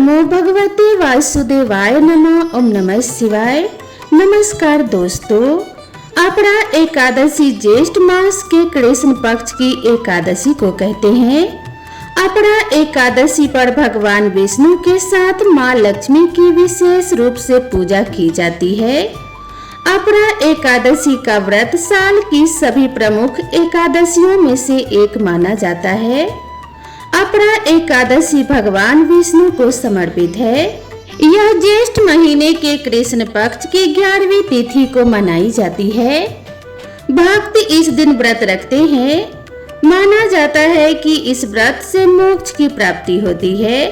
नमो भगवते वासुदेवाय नमः। ओम नमः शिवाय। नमस्कार दोस्तों, अपरा एकादशी ज्येष्ठ मास के कृष्ण पक्ष की एकादशी को कहते हैं। अपरा एकादशी पर भगवान विष्णु के साथ माँ लक्ष्मी की विशेष रूप से पूजा की जाती है। अपरा एकादशी का व्रत साल की सभी प्रमुख एकादशियों में से एक माना जाता है। अपरा एकादशी भगवान विष्णु को समर्पित है। यह ज्येष्ठ महीने के कृष्ण पक्ष की 11वीं तिथि को मनाई जाती है। भक्त इस दिन व्रत रखते हैं। माना जाता है कि इस व्रत से मोक्ष की प्राप्ति होती है।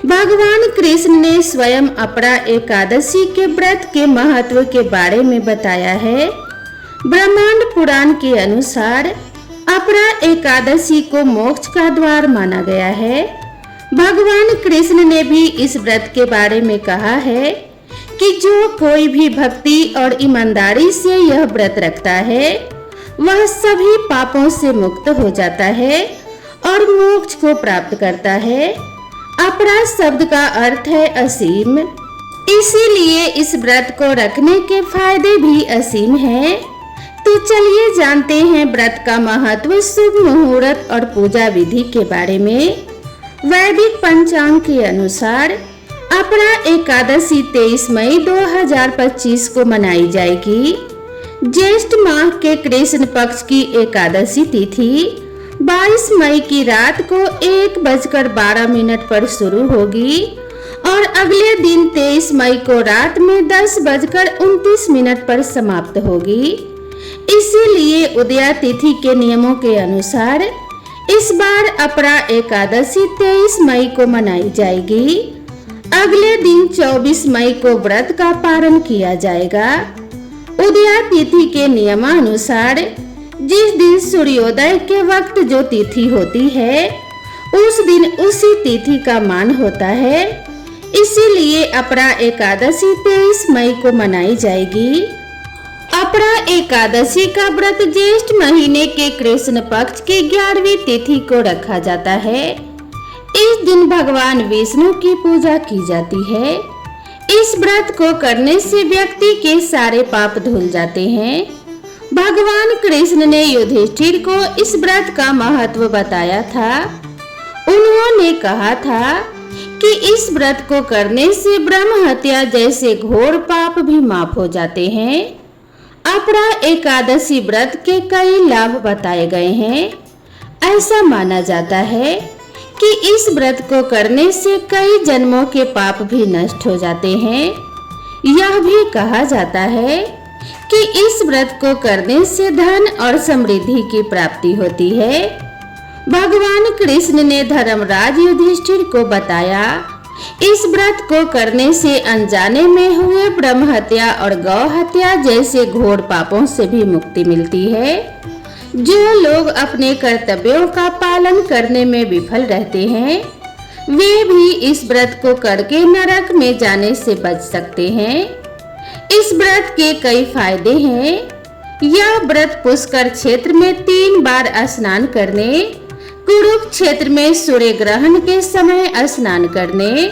भगवान कृष्ण ने स्वयं अपरा एकादशी के व्रत के महत्व के बारे में बताया है। ब्रह्मांड पुराण के अनुसार अपरा एकादशी को मोक्ष का द्वार माना गया है। भगवान कृष्ण ने भी इस व्रत के बारे में कहा है कि जो कोई भी भक्ति और ईमानदारी से यह व्रत रखता है वह सभी पापों से मुक्त हो जाता है और मोक्ष को प्राप्त करता है। अपरा शब्द का अर्थ है असीम, इसीलिए इस व्रत को रखने के फायदे भी असीम हैं। तो चलिए जानते हैं व्रत का महत्व, शुभ मुहूर्त और पूजा विधि के बारे में। वैदिक पंचांग के अनुसार अपरा एकादशी 23 मई 2025 को मनाई जाएगी। ज्येष्ठ माह के कृष्ण पक्ष की एकादशी तिथि 22 मई की रात को 1:12 पर शुरू होगी और अगले दिन 23 मई को रात में 10:29 पर समाप्त होगी। इसीलिए उदया तिथि के नियमों के अनुसार इस बार अपरा एकादशी 23 मई को मनाई जाएगी। अगले दिन 24 मई को व्रत का पारण किया जाएगा। उदया तिथि के नियमानुसार जिस दिन सूर्योदय के वक्त जो तिथि होती है उस दिन उसी तिथि का मान होता है। इसीलिए अपरा एकादशी 23 मई को मनाई जाएगी। अपरा एकादशी का व्रत ज्येष्ठ महीने के कृष्ण पक्ष की 11वीं तिथि को रखा जाता है। इस दिन भगवान विष्णु की पूजा की जाती है। इस व्रत को करने से व्यक्ति के सारे पाप धुल जाते हैं। भगवान कृष्ण ने युधिष्ठिर को इस व्रत का महत्व बताया था। उन्होंने कहा था कि इस व्रत को करने से ब्रह्म हत्या जैसे घोर पाप भी माफ हो जाते हैं। अपरा एकादशी व्रत के कई लाभ बताए गए हैं। ऐसा माना जाता है कि इस व्रत को करने से कई जन्मों के पाप भी नष्ट हो जाते हैं। यह भी कहा जाता है कि इस व्रत को करने से धन और समृद्धि की प्राप्ति होती है। भगवान कृष्ण ने धर्मराज युधिष्ठिर को बताया, इस व्रत को करने से अनजाने में हुए ब्रह्म हत्या और गौ हत्या जैसे घोर पापों से भी मुक्ति मिलती है। जो लोग अपने कर्तव्यों का पालन करने में विफल रहते हैं वे भी इस व्रत को करके नरक में जाने से बच सकते हैं। इस व्रत के कई फायदे हैं। यह व्रत पुष्कर क्षेत्र में 3 बार स्नान करने, कुरुक्षेत्र में सूर्य ग्रहण के समय स्नान करने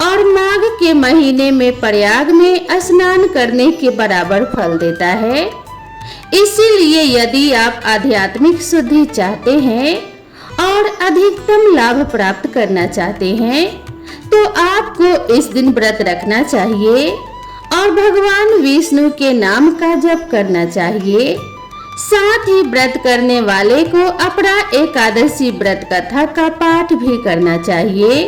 और माघ के महीने में प्रयाग में स्नान करने के बराबर फल देता है। इसीलिए यदि आप आध्यात्मिक शुद्धि चाहते हैं और अधिकतम लाभ प्राप्त करना चाहते हैं तो आपको इस दिन व्रत रखना चाहिए और भगवान विष्णु के नाम का जप करना चाहिए। साथ ही व्रत करने वाले को अपरा एकादशी व्रत कथा का पाठ भी करना चाहिए।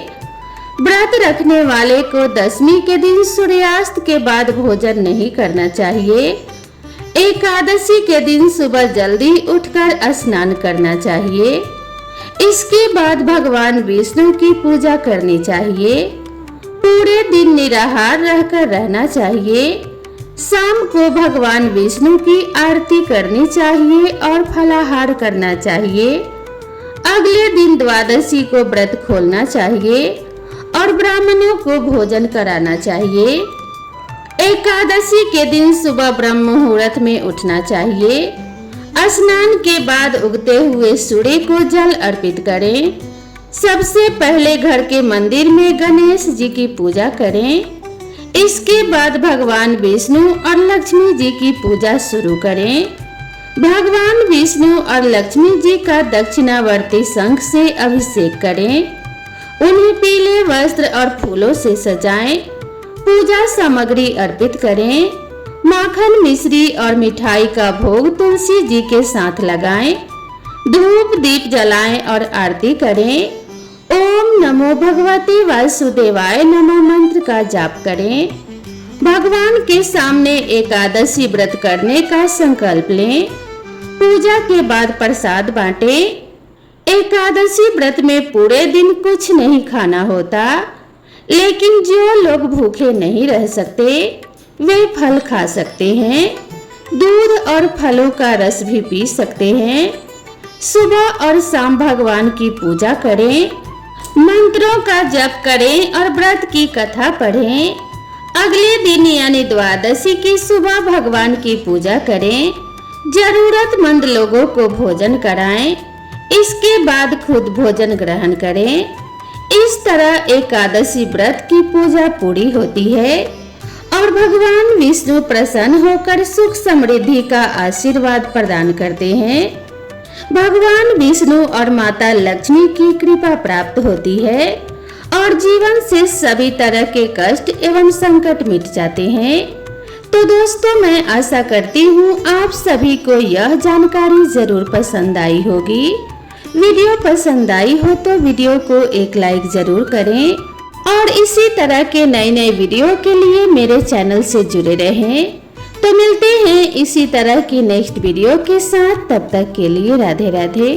व्रत रखने वाले को दशमी के दिन सूर्यास्त के बाद भोजन नहीं करना चाहिए। एकादशी के दिन सुबह जल्दी उठकर स्नान करना चाहिए। इसके बाद भगवान विष्णु की पूजा करनी चाहिए। पूरे दिन निराहार रहकर रहना चाहिए। शाम को भगवान विष्णु की आरती करनी चाहिए और फलाहार करना चाहिए। अगले दिन द्वादशी को व्रत खोलना चाहिए और ब्राह्मणों को भोजन कराना चाहिए। एकादशी के दिन सुबह ब्रह्म मुहूर्त में उठना चाहिए। स्नान के बाद उगते हुए सूर्य को जल अर्पित करें। सबसे पहले घर के मंदिर में गणेश जी की पूजा करें। इसके बाद भगवान विष्णु और लक्ष्मी जी की पूजा शुरू करें। भगवान विष्णु और लक्ष्मी जी का दक्षिणावर्ती शंख से अभिषेक करें। उन्हें पीले वस्त्र और फूलों से सजाएं। पूजा सामग्री अर्पित करें। माखन, मिश्री और मिठाई का भोग तुलसी जी के साथ लगाएं। धूप दीप जलाएं और आरती करें। ओम नमो भगवते वासुदेवाय नमः मंत्र का जाप करें। भगवान के सामने एकादशी व्रत करने का संकल्प लें। पूजा के बाद प्रसाद बांटें। एकादशी व्रत में पूरे दिन कुछ नहीं खाना होता, लेकिन जो लोग भूखे नहीं रह सकते वे फल खा सकते हैं। दूध और फलों का रस भी पी सकते हैं। सुबह और शाम भगवान की पूजा करें। मंत्रों का जप करें और व्रत की कथा पढ़ें। अगले दिन यानी द्वादशी की सुबह भगवान की पूजा करें। जरूरतमंद लोगों को भोजन कराएं। इसके बाद खुद भोजन ग्रहण करें। इस तरह एकादशी व्रत की पूजा पूरी होती है और भगवान विष्णु प्रसन्न होकर सुख समृद्धि का आशीर्वाद प्रदान करते हैं। भगवान विष्णु और माता लक्ष्मी की कृपा प्राप्त होती है और जीवन से सभी तरह के कष्ट एवं संकट मिट जाते हैं। तो दोस्तों, मैं आशा करती हूँ आप सभी को यह जानकारी जरूर पसंद आई होगी। वीडियो पसंद आई हो तो वीडियो को एक लाइक जरूर करें और इसी तरह के नए नए वीडियो के लिए मेरे चैनल से जुड़े रहें। तो मिलते हैं इसी तरह की नेक्स्ट वीडियो के साथ। तब तक के लिए राधे राधे।